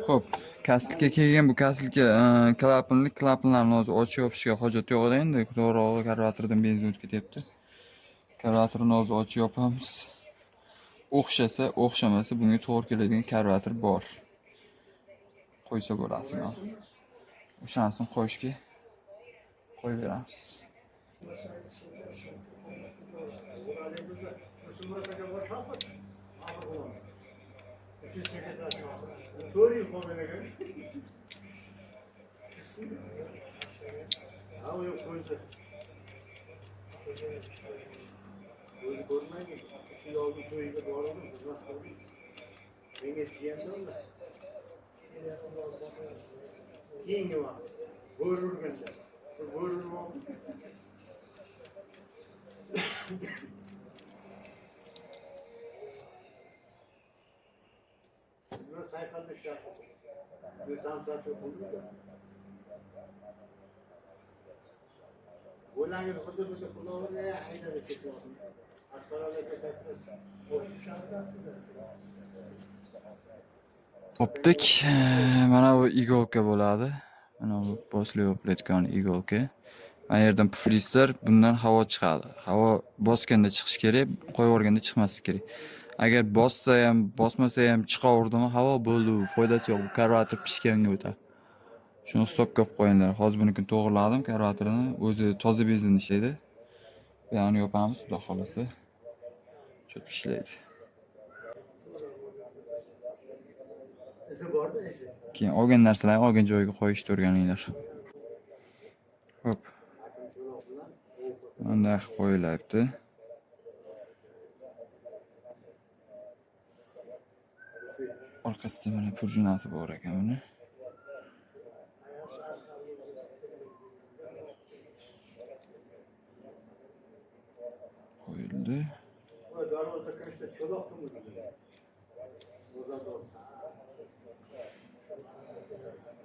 Xo'p, kastilga kelgan bu kastilga klapanlarni o'zi ochib yopishga hojat yo'q edi endi. To'g'rirog'i karburatordan benzin o'tib ketyapti. Karburatorni o'zi ochib yopamiz. O'xshasa, o'xshamasa bunga to'g'ri keladigan karburator bor. Qo'ysa bo'ladi. O'shanisini qo'yishga qo'yib beramiz. Topdik. Mana bu igolka bo'ladi. Mana bu bosli opletgan igolka. Mana yerdan puflislar, bundan havo chiqadi. Havo bosganda chiqish kerak, qo'yib yuborganda chiqmasligi kerak. Agar bossa ham, bosmasa ham chiqaverdimi, havo bo'ldi, foydasi yo'q. Karburator pishganga o'tadi. Shuni hisobga olib qo'yinglar. Hozir bunikini to'g'riladim, karburatorni o'zi toza benzin ishlaydi. Buni yopamiz, xudo xolasa. Cho'p ishlaydi. Keyin olgan narsalarni olgan joyiga qo'yishni o'rganinglar. Xo'p. Bunday qo'yilyapti. Orqasida mana purjinasi bor ekan buni. Qo'yildi.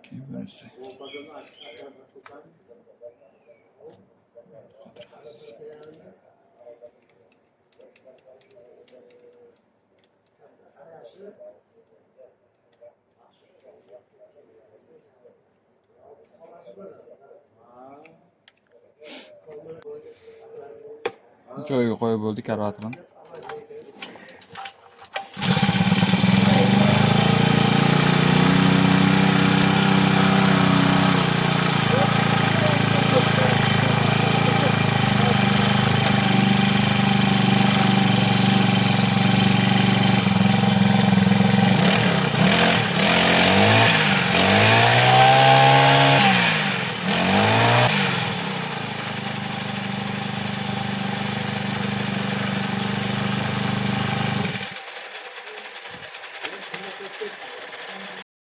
Keyin bunisi. Joyiga qo'yib bo'ldik karburatorni.